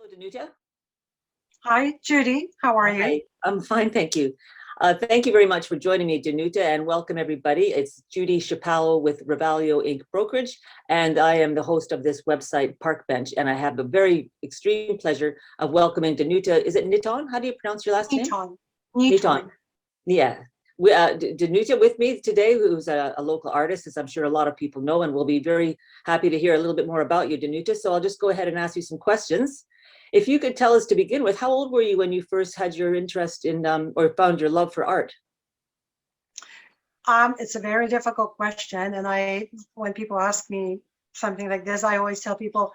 Hello, Danuta. Hi, Judy. How are you? Hi, I'm fine, thank you. Thank you very much for joining me, Danuta, and welcome everybody. It's Judy Chapalo with Revalio Inc. Brokerage, and I am the host of this website, Park Bench, and I have the very extreme pleasure of welcoming Danuta. Is it Niton? How do you pronounce your last name? Niton. Niton. Niton. Yeah. Danuta with me today, who's a local artist, as I'm sure a lot of people know, and we'll be very happy to hear a little bit more about you, Danuta. So I'll just go ahead and ask you some questions. If you could tell us to begin with, how old were you when you first had your interest in or found your love for art? It's a very difficult question, and when people ask me something like this, I always tell people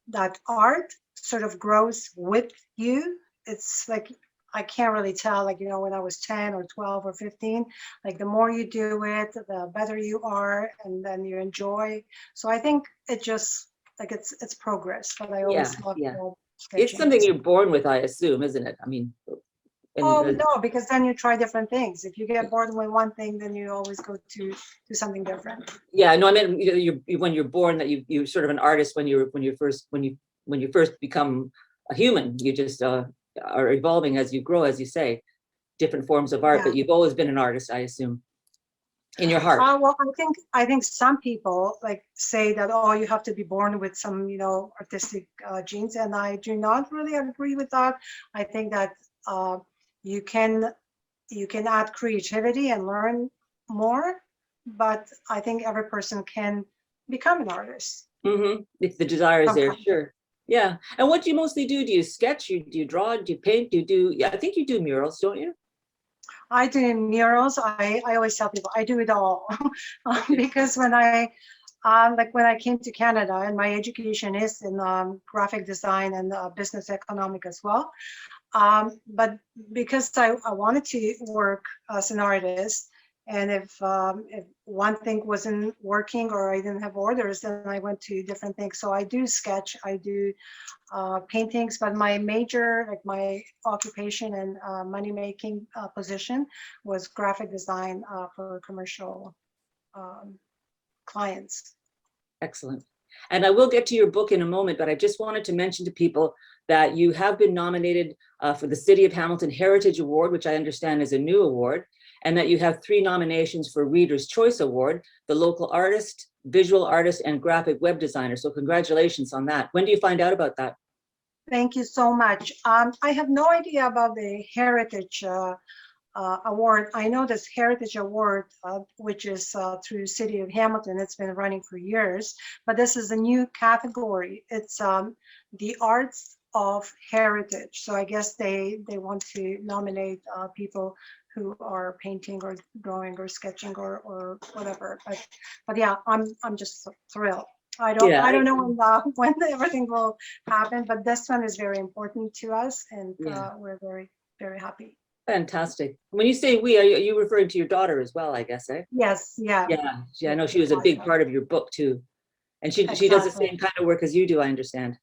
that art sort of grows with you. It's like I can't really tell, like, when I was 10 or 12 or 15, like the more you do it, the better you are, and then you enjoy. So I think it just like it's progress, but I Yeah, always love yeah. It's sketching. something you're born with, I assume, isn't it? I mean, Oh, and no, because then you try different things. If you get bored with one thing, then you always go to something different. yeah, no, I mean, when you're born, that you're sort of an artist when you first become a human. You just are evolving as you grow, as you say, different forms of art. Yeah. But you've always been an artist, I assume, in your heart. Well, I think some people like say that, oh, you have to be born with some artistic genes, and I do not really agree with that. I think that you can add creativity and learn more, but I think every person can become an artist. If the desire is there, Sometime. sure. Yeah. And what do you mostly do? Do you sketch? Do you draw? Do you paint? Do you do? Yeah, I think you do murals, don't you? I do murals. I always tell people I do it all Okay. because when I came to Canada, and my education is in graphic design and business economic as well. But because I wanted to work as an artist, and if one thing wasn't working or I didn't have orders, then I went to different things. So I do sketch, I do paintings, but my major, like my occupation and money making position was graphic design for commercial um, clients. Excellent. And I will get to your book in a moment, but I just wanted to mention to people that you have been nominated for the City of Hamilton Heritage Award, which I understand is a new award, and that you have 3 nominations for Reader's Choice Award, the local artist, visual artist, and graphic web designer. So congratulations on that. When do you find out about that? Thank you so much. I have no idea about the Heritage Award. I know this Heritage Award, which is through City of Hamilton. It's been running for years, but this is a new category. It's the arts of heritage. So I guess they want to nominate people who are painting or drawing or sketching or whatever. But yeah, I'm just thrilled. Yeah, I don't know when everything will happen, but this one is very important to us, and yeah, we're very, very happy. fantastic. When you say we, are you referring to your daughter as well, I guess, eh? Yes, yeah, Yeah, I know she was a big part of your book too. And she does the exactly. same kind of work as you do, I understand.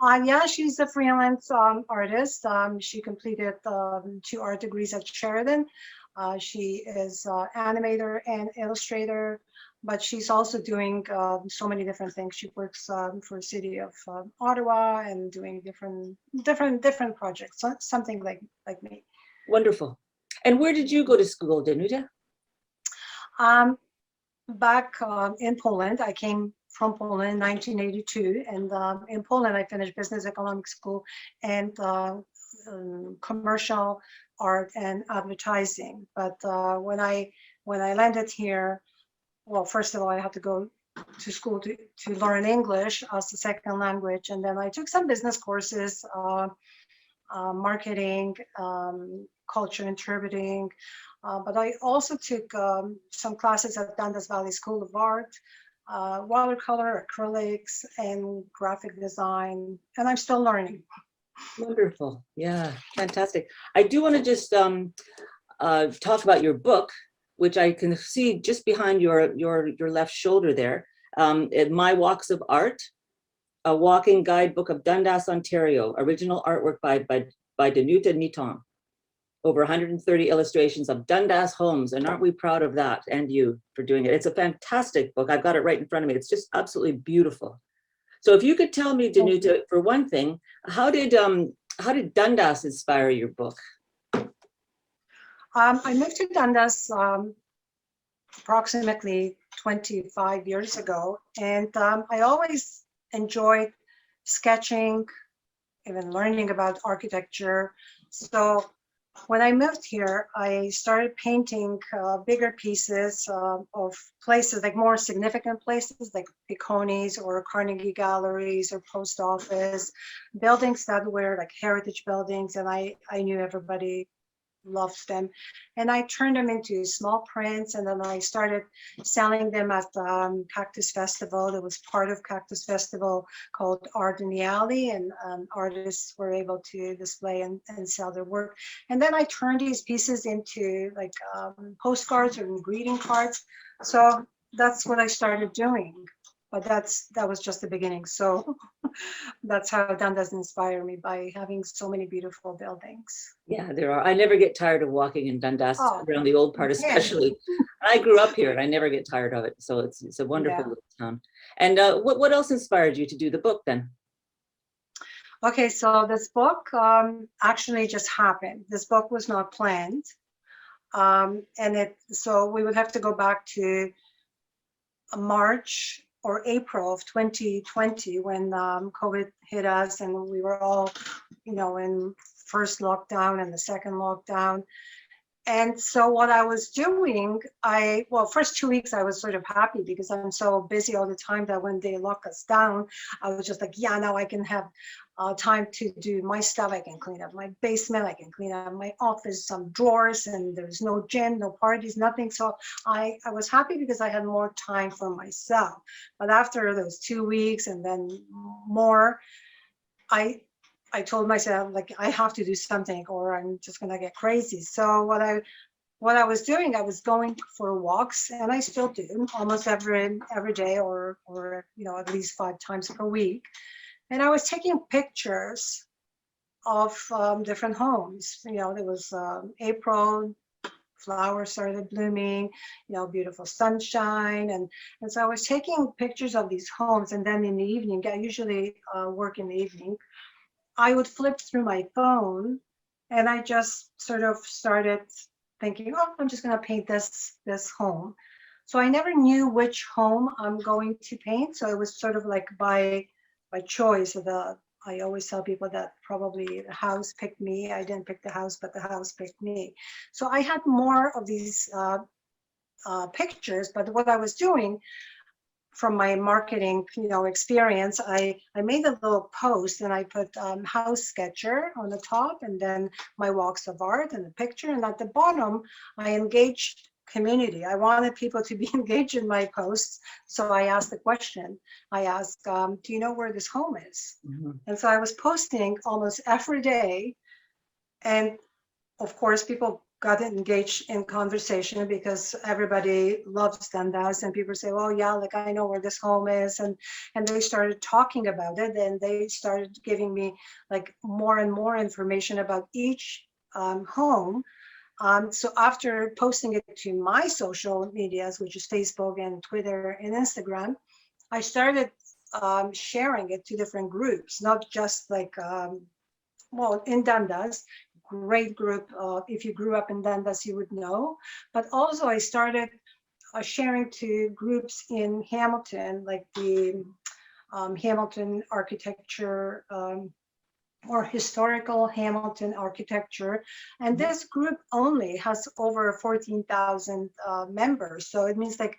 Yeah, she's a freelance artist. She completed 2 art degrees at Sheridan. She is animator and illustrator, but she's also doing so many different things. She works for City of Ottawa and doing different projects, something like me. Wonderful. And where did you go to school, Danuta? Um, Back in Poland, I came from Poland in 1982, and in Poland I finished business economic school and commercial art and advertising. But when I landed here, well, first of all, I had to go to school to learn English as a second language, and then I took some business courses, marketing, culture interpreting, but I also took some classes at Dundas Valley School of Art, watercolor, acrylics, and graphic design, and I'm still learning. Wonderful. Yeah, fantastic. I do want to just talk about your book, which I can see just behind your left shoulder there. My Walks of Art, a walking guidebook of Dundas, Ontario, original artwork by Danuta Niton. Over 130 illustrations of Dundas homes. And aren't we proud of that, and you, for doing it? It's a fantastic book. I've got it right in front of me. It's just absolutely beautiful. So if you could tell me, Thank you. Danuta, for one thing, how did Dundas inspire your book? I moved to Dundas approximately 25 years ago, and I always enjoyed sketching, even learning about architecture. So when I moved here, I started painting bigger pieces of places, like more significant places, like Piconis or Carnegie Galleries or post office, buildings that were like heritage buildings, and I knew everybody loves them. And I turned them into small prints, and then I started selling them at Cactus Festival. There was part of Cactus Festival called Art in the Alley, and artists were able to display and sell their work. And then I turned these pieces into like postcards or greeting cards. So that's what I started doing. But that was just the beginning. So that's how Dundas inspired me, by having so many beautiful buildings. Yeah, there are. I never get tired of walking in Dundas, Oh, around the old part you can. especially. I grew up here and I never get tired of it. So it's a wonderful Yeah. little town. And what else inspired you to do the book then? Okay, so this book actually just happened. This book was not planned. So we would have to go back to March or April of 2020 when COVID hit us and we were all, in first lockdown and the second lockdown. And so what I was doing, first 2 weeks I was sort of happy because I'm so busy all the time that when they lock us down, I was just like, yeah, now I can have time to do my stuff. I can clean up my basement, I can clean up my office, some drawers, and there's no gym, no parties, nothing. So I was happy because I had more time for myself. But after those 2 weeks and then more, I told myself, like, I have to do something or I'm just gonna get crazy. So what I was doing, I was going for walks, and I still do almost every day, or at least 5 times per week. And I was taking pictures of different homes. There was April, flowers started blooming, beautiful sunshine, and so I was taking pictures of these homes. And then in the evening, I usually work in the evening, I would flip through my phone, and I just sort of started thinking, oh, I'm just going to paint this home. So I never knew which home I'm going to paint. So it was sort of like by choice. I always tell people that probably the house picked me. I didn't pick the house, but the house picked me. So I had more of these pictures, but what I was doing from my marketing, experience, I made a little post and I put house sketcher on the top, and then my walks of art and the picture. And at the bottom, I engaged community. I wanted people to be engaged in my posts. So I asked the question, I asked, do you know where this home is? Mm-hmm. And so I was posting almost every day. And of course, people got engaged in conversation because everybody loves Dundas, and people say, well, yeah, like I know where this home is. And they started talking about it, and they started giving me like more and more information about each home. So after posting it to my social medias, which is Facebook and Twitter and Instagram, I started sharing it to different groups, not just like, in Dundas, great group. If you grew up in Dundas, you would know. But also I started sharing to groups in Hamilton, like the Hamilton architecture, or historical Hamilton architecture. And this group only has over 14,000 members. So it means like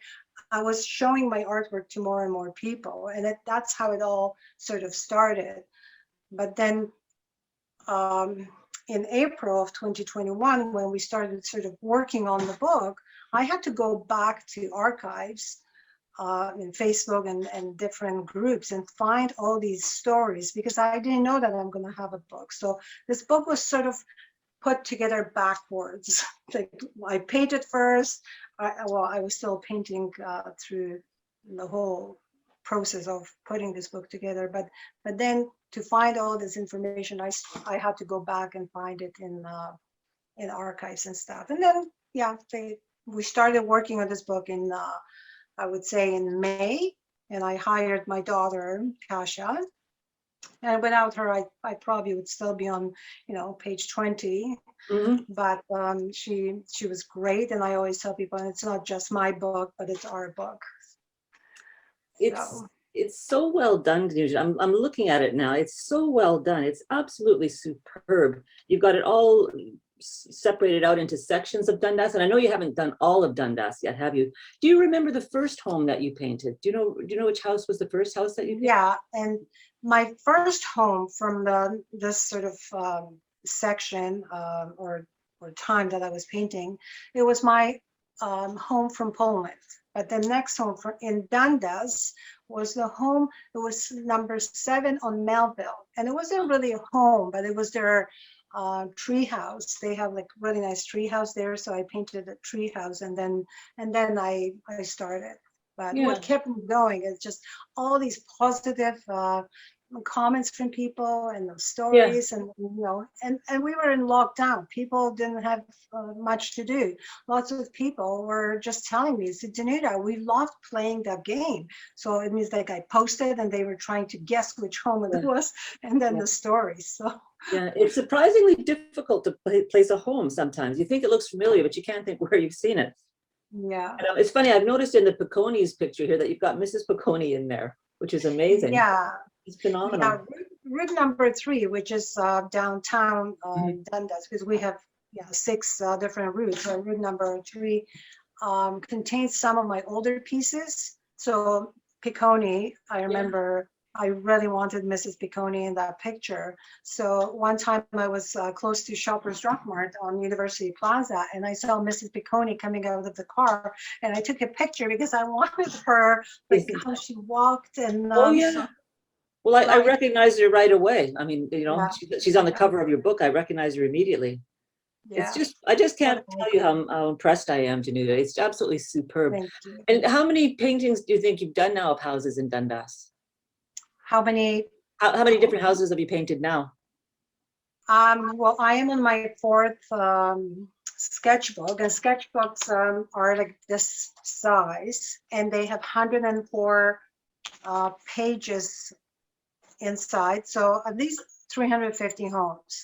I was showing my artwork to more and more people. And that's how it all sort of started. But then in April of 2021, when we started sort of working on the book, I had to go back to archives in Facebook and different groups and find all these stories, because I didn't know that I'm going to have a book. So this book was sort of put together backwards. Like I painted first. I was still painting through the whole process of putting this book together, but then to find all this information, I had to go back and find it in archives and stuff. And then we started working on this book in I would say in May and I hired my daughter, Kasia. And without her, I probably would still be on, page 20. Mhm. But she was great, and I always tell people, it's not just my book, but it's our book. It's So it's so well done, Danuta. I'm looking at it now. It's so well done. It's absolutely superb. You've got it all separated out into sections of Dundas, and I know you haven't done all of Dundas yet, have you? Do you remember the first home that you painted? Do you know which house was the first house that you painted? yeah, and my first home from this sort of section or time that I was painting, it was my home from Poland. But the next home in Dundas was the home. It was number 7 on Melville, and it wasn't really a home, but it was their tree house. They have like really nice tree house there, so I painted a tree house, and then I started. But Yeah. what kept me going is just all these positive comments from people and the Yeah. stories, and and we were in lockdown. People didn't have much to do. Lots of people were just telling me, Danuta, we loved playing that game. So it means like I posted and they were trying to guess which home it Yeah. was, and then Yeah. the stories. So Yeah, it's surprisingly difficult to place a home sometimes. You think it looks familiar, but you can't think where you've seen it. yeah. And, it's funny, I've noticed in the Picconi's picture here that you've got Mrs. Picconi in there, which is amazing. Yeah, It's yeah. phenomenal. Route number 3, which is downtown Mhm. Dundas, because we have 6 different routes. So route number 3 contains some of my older pieces. So Picconi, I remember I really wanted Mrs. Picconi in that picture. So one time I was close to Shoppers Drug Mart on University Plaza, and I saw Mrs. Picconi coming out of the car, and I took a picture because I wanted her, like Isn't- how she walked, and Oh, so yeah. Well, I I, recognized her right away. I mean, yeah, she's on the yeah, cover of your book. I recognize her immediately. yeah. I just What can't a tell you cool. how impressed I am, Danuta. It's absolutely superb. Thank you. And how many paintings do you think you've done now of houses in Dundas? How many? How many different houses have you painted now? Well, I am on my 4th sketchbook, and sketchbooks are like this size, and they have 104 pages inside, so at least 350 homes.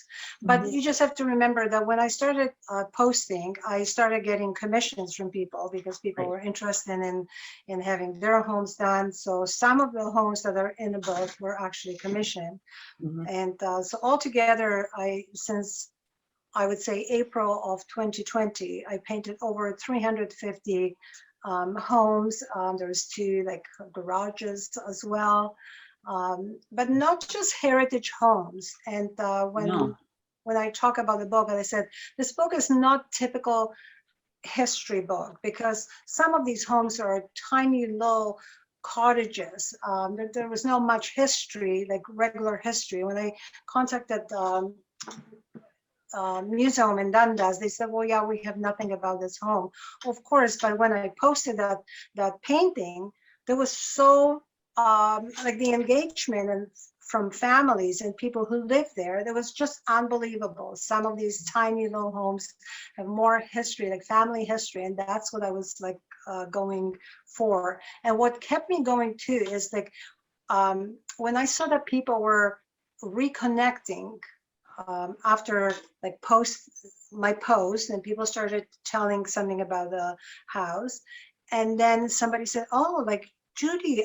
But Mhm. you just have to remember that when I started posting, I started getting commissions from people because people Right. were interested in having their homes done. So some of the homes that are in the book were actually commissioned. Mhm. And so altogether, since I would say April of 2020, I painted over 350 homes. There's 2 like garages as well, but not just heritage homes. And No. when I talk about the book, as I said, this book is not typical history book, because some of these homes are tiny little cottages. There was not much history, like regular history. When I contacted museum in Dundas, they said, well, yeah, we have nothing about this home. Of course, but when I posted that painting, there was so like the engagement and from families and people who live there, that was just unbelievable. Some of these tiny little homes have more history, like family history, and that's what I was like going for. And what kept me going too is like when I saw that people were reconnecting after like my post, and people started telling something about the house, and then somebody said, oh, like, Judy,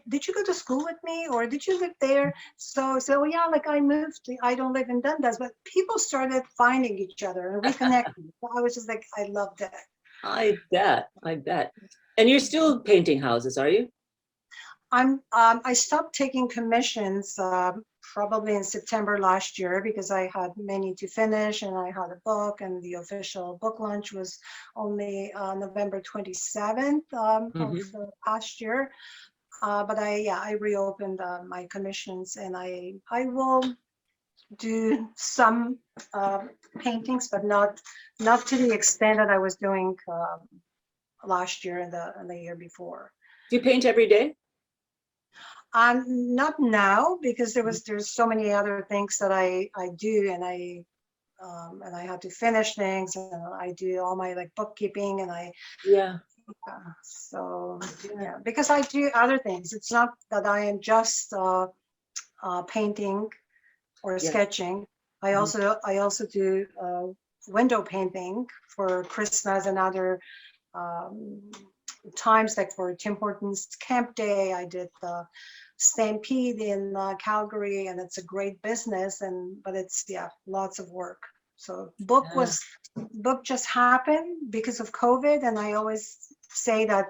did you go to school with me, or did you live there? So I said, oh yeah, like I moved, I don't live in Dundas, but people started finding each other and reconnecting. So I was just like, I loved it. I bet. I bet. And you're still painting houses, are you? I stopped taking commissions probably in September last year, because I had many to finish, and I had a book, and the official book launch was only November 27th of Mhm. the past year. But I reopened my commissions, and I will do some paintings, but not to the extent that I was doing last year and the year before. Do you paint every day? Not now, because there's so many other things that I do, and I had to finish things, and I do all my like bookkeeping, and Yeah. So Yeah. yeah, because I do other things. It's not that I am just painting or Yeah. sketching. Mhm. I also do window painting for Christmas and other um, times, like for Tim Hortons Camp Day. I did the Stampede in Calgary, and it's a great business. And but it's, yeah, lots of work. So Yeah. book just happened because of COVID, and I always say that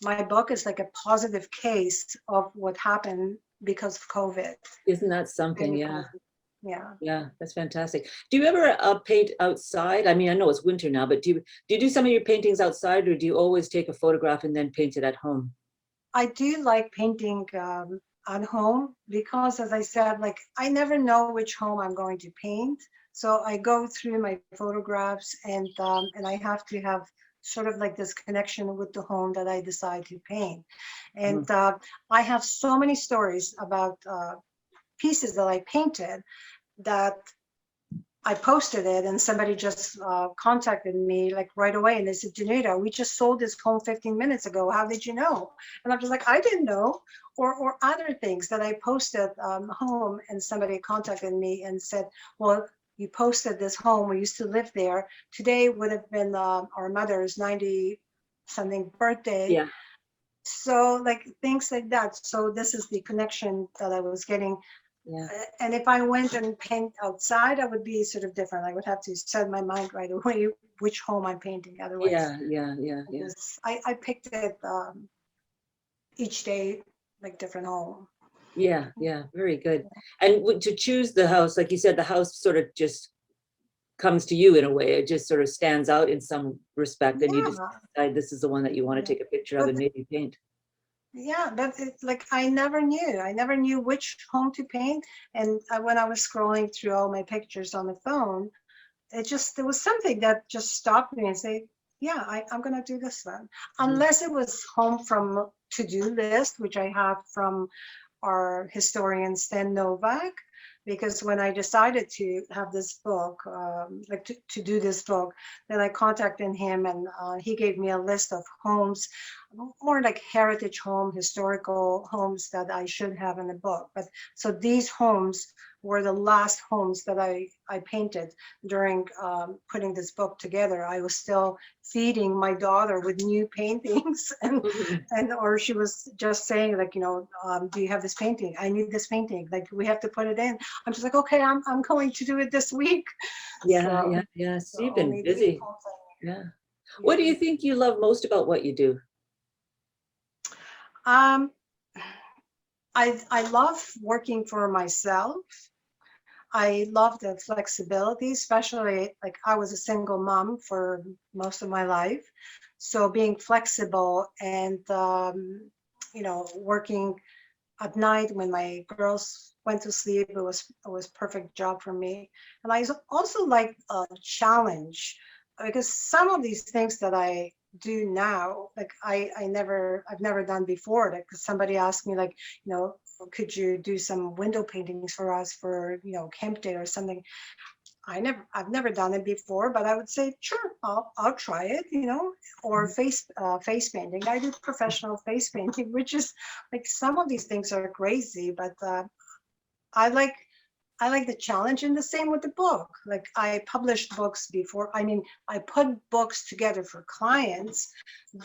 my book is like a positive case of what happened because of COVID. Isn't that something? Very Yeah. positive. Yeah. Yeah, that's fantastic. Do you ever paint outside? I mean, I know it's winter now, but do you do some of your paintings outside, or do you always take a photograph and then paint it at home? I do like painting at home because, as I said, like I never know which home I'm going to paint. So I go through my photographs, and I have to have sort of like this connection with the home that I decide to paint. Mhm. And I have so many stories about pieces that I painted that I posted it, and somebody just contacted me like right away, and they said, Danuta, we just sold this home 15 minutes ago. How did you know? And I'm just like, I didn't know. Or other things that I posted home, and somebody contacted me and said, well, you posted this home. We used to live there. Today would have been our mother's 90 something birthday. Yeah, So like things like that. So this is the connection that I was getting. yeah, And if I went and paint outside, I would be sort of different. I would have to set my mind right away which home I'm painting. Otherwise, yeah, yeah, yeah, yeah. because I picked it each day, like different home. Yeah, yeah, very good. And to choose the house, like you said, the house sort of just comes to you in a way. It just sort of stands out in some respect, and you just Yeah, decide this is the one that you want to yeah. take a picture of But and maybe paint. yeah, but it's like I never knew. I never knew which home to paint. And when I was scrolling through all my pictures on the phone, there was something that just stopped me and say, yeah, I'm gonna do this one. Mhm. Unless it was home from to-do list, which I have from our historian Stan Novak, because when I decided to have this book, like to do this book, then I contacted him, and he gave me a list of homes, more like heritage home, historical homes that I should have in the book. But so these homes were the last homes that I painted during putting this book together. I was still feeding my daughter with new paintings, Mhm. and or she was just saying like, do you have this painting? I need this painting. Like we have to put it in. I'm just like, okay, I'm going to do it this week. Yeah, So, yeah, yeah. So so you've been only these busy. homes Yeah. I What do need. you think you love most about what you do? Um, I love working for myself. I love the flexibility, especially like I was a single mom for most of my life. So being flexible and, working at night when my girls went to sleep, it was perfect job for me. And I also like a challenge, because some of these things that I do now, like I've never done before. Like somebody asked me, like, could you do some window paintings for us for Camp Day or something. I've never done it before, but I would say sure, I'll try it, or face painting. I do professional face painting, which is like some of these things are crazy, but I like I like the challenge, and the same with the book. Like I published books before. I mean, I put books together for clients,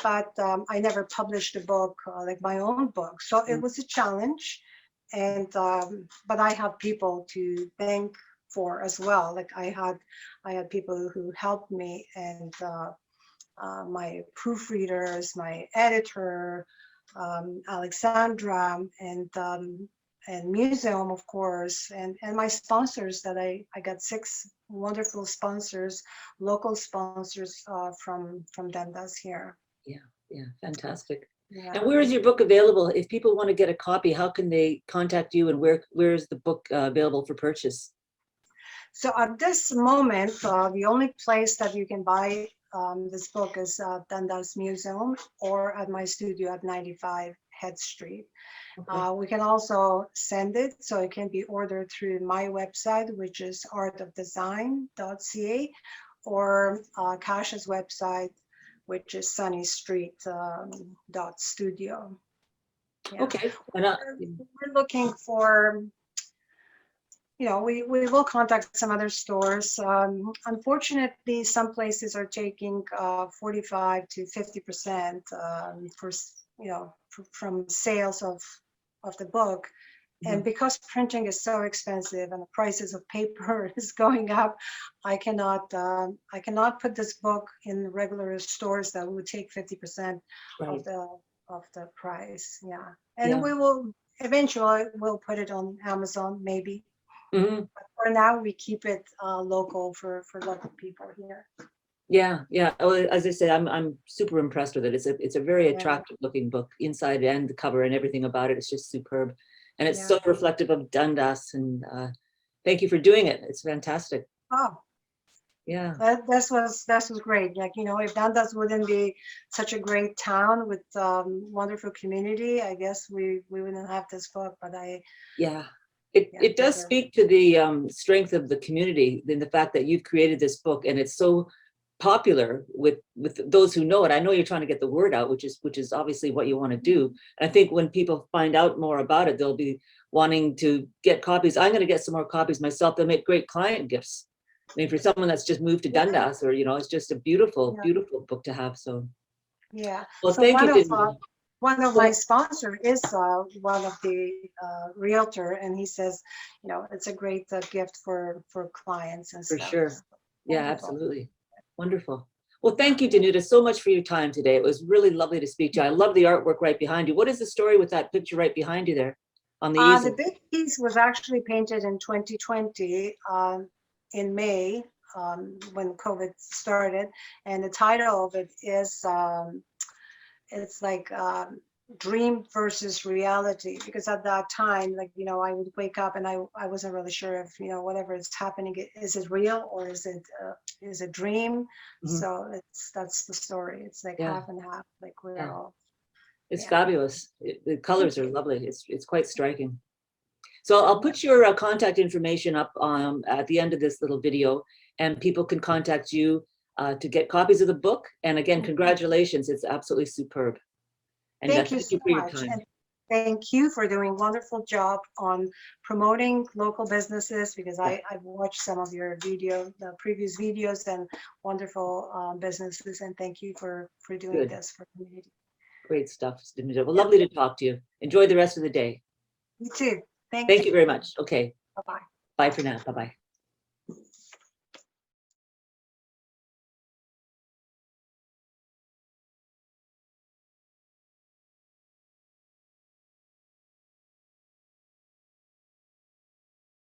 but I never published a book like my own book. So it Mm. was a challenge, and but I have people to thank for as well. Like I had people who helped me, and my proofreaders, my editor, Alexandra, and museum, of course, and my sponsors that I got 6 wonderful sponsors, local sponsors from Dundas here. Yeah, yeah, fantastic. And Yeah. where is your book available? If people want to get a copy, how can they contact you, and where is the book available for purchase? So at this moment, the only place that you can buy this book is Dundas Museum or at my studio at 95 Head Street. Okay. We can also send it, so it can be ordered through my website, which is artofdesign.ca, or Kash's website, which is Sunny Street dot studio. Yeah. Okay. Why not? We're looking for, we will contact some other stores. Unfortunately, some places are taking 45 to 50% from sales of the book. And because printing is so expensive and the prices of paper is going up, I cannot put this book in regular stores that would take 50% Right. of the price. Yeah, and we will eventually we'll put it on Amazon maybe. Mm-hmm. But for now, we keep it local for local people here. Yeah, yeah. Well, as I say, I'm super impressed with it. It's a very attractive looking book, inside and the cover and everything about it. It's just superb, and it's so reflective of Dundas. And thank you for doing it. It's fantastic. Oh, yeah. That was great. Like, if Dundas wouldn't be such a great town with wonderful community, I guess we wouldn't have this book. But it does speak to the strength of the community in the fact that you've created this book and it's so popular with those who know it. I know you're trying to get the word out, which is obviously what you want to do. And I think when people find out more about it, they'll be wanting to get copies. I'm going to get some more copies myself. They'll make great client gifts. I mean, for someone that's just moved to Dundas, or it's just a beautiful, beautiful book to have. So well, so thank you. one of my sponsors is one of the realtor, and he says, it's a great gift for clients and for stuff. sure. So, Yeah, absolutely. Wonderful. Well, thank you, Danuta, so much for your time today. It was really lovely to speak to you. I love the artwork right behind you. What is the story with that picture right behind you there on the easel? The big piece was actually painted in 2020 in May when COVID started, and the title of it is it's like dream versus reality, because at that time, I would wake up and I wasn't really sure if whatever is happening, is it real or is it dream? So that's the story. It's like half and half, like we're all. It's fabulous. The colors are lovely. It's quite striking. So I'll put your contact information up at the end of this little video, and people can contact you to get copies of the book. And again, congratulations. It's absolutely superb. And thank you so for your much. time. And thank you for doing a wonderful job on promoting local businesses, because I've watched some of your the previous videos, and wonderful businesses. And thank you for doing this for the community. Great stuff. Well, lovely to talk to you. Enjoy the rest of the day. You too. Thank you very much. Okay. Bye-bye. Bye for now. Bye-bye.